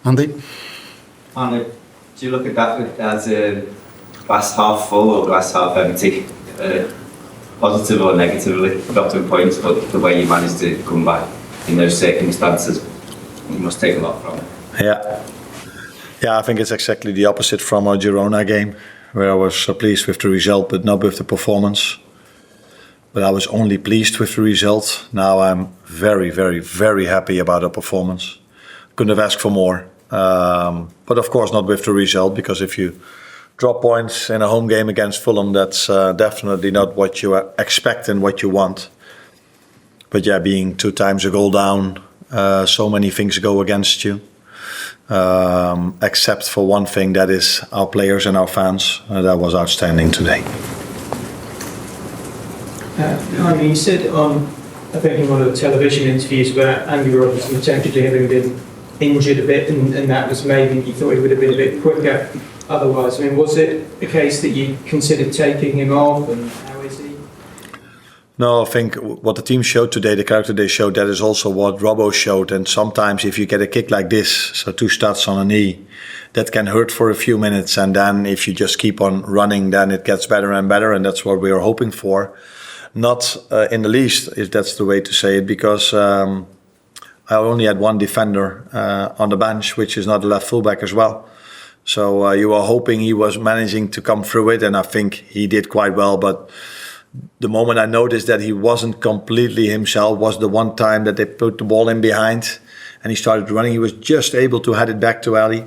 Andy? Arne, do you look at that as a glass half full or glass half empty? Positive or negatively, got to points, but the way you managed to come back in those circumstances, you must take a lot from it. Yeah, I think it's exactly the opposite from our Girona game, where I was pleased with the result, but not with the performance. But I was only pleased with the result. Now I'm very, very, very happy about our performance. Couldn't have asked for more. But of course not with the result, because if you drop points in a home game against Fulham, that's definitely not what you expect and what you want. But yeah, being 2 times a goal down, so many things go against you. Except for one thing, that is our players and our fans. That was outstanding today. Arne, you said on, I think in one of the television interviews, where Andy Robertson potentially having been injured a bit, and that was maybe you thought he would have been a bit quicker otherwise. I mean, was it a case that you considered taking him off, and how is he? No, I think what the team showed today, the character they showed, that is also what Robbo showed. And sometimes if you get a kick like this, so 2 studs on a knee, that can hurt for a few minutes. And then if you just keep on running, then it gets better and better. And that's what we are hoping for. Not in the least, if that's the way to say it, because I only had one defender on the bench, which is not a left fullback as well. So you are hoping he was managing to come through it, and I think he did quite well. But the moment I noticed that he wasn't completely himself was the one time that they put the ball in behind and he started running. He was just able to head it back to Ali.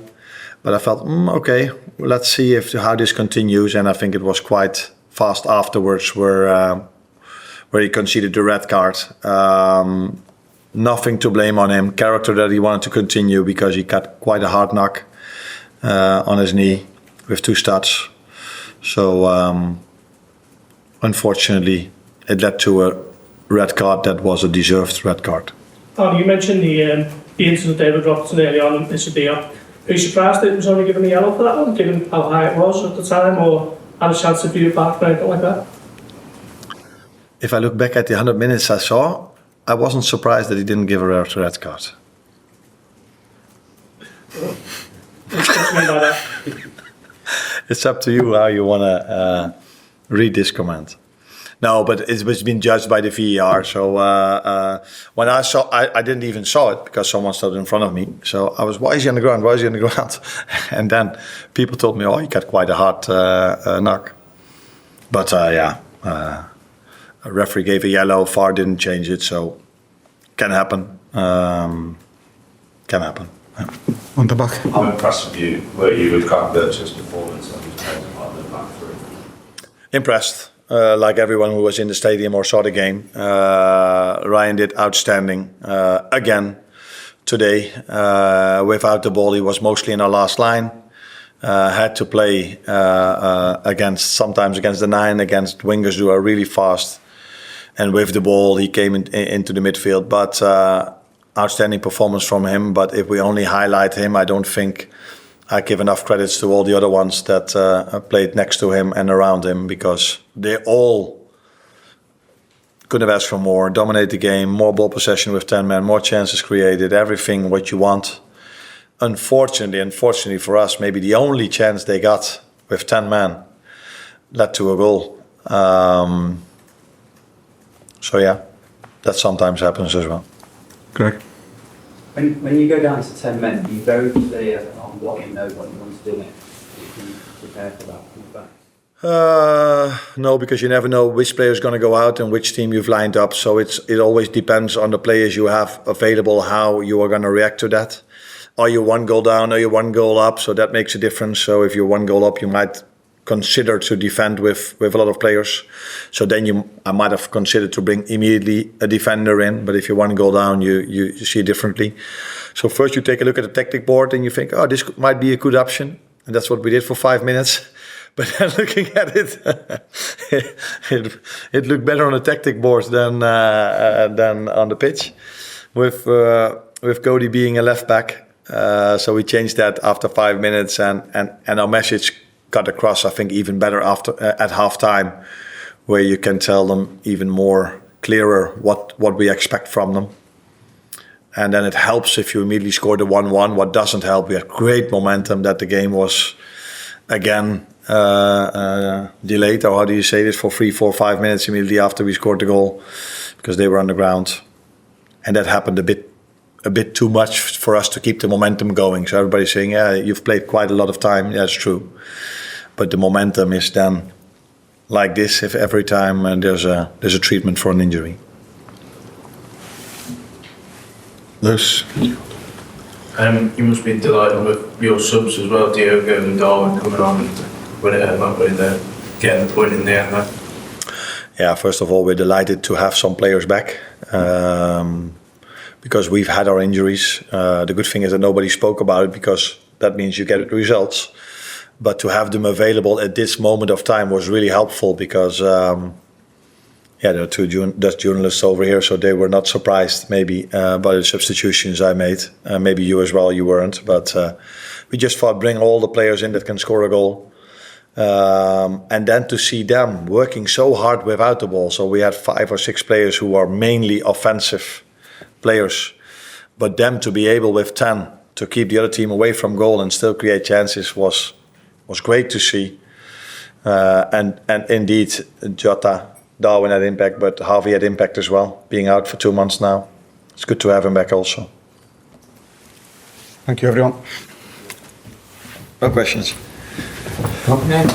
But I felt, okay, let's see how this continues. And I think it was quite fast afterwards where he conceded the red card. Nothing to blame on him. Character that he wanted to continue because he got quite a hard knock on his knee with 2 studs. So unfortunately, it led to a red card that was a deserved red card. You mentioned the incident there with Robertson early on in Sevilla. Are you surprised that it was only given a yellow for that one, given how high it was at the time, or had a chance to view it back or anything like that? If I look back at the 100 minutes I saw, I wasn't surprised that he didn't give a red card. It's up to you how you want to read this comment. No, but it was been judged by the VAR. So when I saw, I didn't even saw it because someone stood in front of me. So I was, why is he on the ground? Why is he on the ground? And then people told me, oh, he got quite a hard knock. But a referee gave a yellow. VAR didn't change it, so can happen. Can happen. Yeah. On the back. I'm impressed with you. Were you with Gravenberch's performance on his part of the back three? Impressed. Like everyone who was in the stadium or saw the game. Ryan did outstanding again today. Without the ball, he was mostly in our last line. Had to play sometimes against the 9, against wingers who are really fast. And with the ball, he came into the midfield. But outstanding performance from him. But if we only highlight him, I don't think I give enough credits to all the other ones that played next to him and around him, because they all could have asked for more, dominate the game, more ball possession with 10 men, more chances created, everything what you want. Unfortunately for us, maybe the only chance they got with 10 men led to a goal. So yeah, that sometimes happens as well. Greg? When you go down to 10 men, are you very clear on what you know, what you want to do next? You can prepare for that from the back? No, because you never know which player is going to go out and which team you've lined up. So it always depends on the players you have available, how you are going to react to that. Are you 1 goal down? Are you 1 goal up? So that makes a difference. So if you're 1 goal up, you might consider to defend with a lot of players. So then I might have considered to bring immediately a defender in. But if you're 1 goal down, you see it differently. So first you take a look at the tactic board and you think, oh, this might be a good option. And that's what we did for 5 minutes. But then looking at it, it looked better on the tactic board than on the pitch, with Cody being a left back. So we changed that after 5 minutes, and our message got across, I think, even better at halftime, where you can tell them even more clearer what we expect from them. And then it helps if you immediately score the 1-1. What doesn't help, we had great momentum that the game was again delayed, or how do you say this, for 3, 4, 5 minutes immediately after we scored the goal, because they were on the ground. And that happened a bit too much for us to keep the momentum going. So everybody's saying, yeah, you've played quite a lot of time. Yeah, it's true. But the momentum is then like this if every time there's a treatment for an injury. Lewis? You must be delighted with your subs as well, Diogo and Darwin coming on and getting the point in the end. Right? Yeah, first of all, we're delighted to have some players back because we've had our injuries. The good thing is that nobody spoke about it because that means you get results. But to have them available at this moment of time was really helpful because there are 2 Dutch journalists over here, so they were not surprised maybe by the substitutions I made. Maybe you as well, you weren't. But we just thought bring all the players in that can score a goal. And then to see them working so hard without the ball. So we had 5 or 6 players who are mainly offensive players. But them to be able with 10 to keep the other team away from goal and still create chances was great to see. And indeed, Jota, Darwin had impact, but Harvey had impact as well, being out for 2 months now. It's good to have him back also. Thank you, everyone. No questions. No.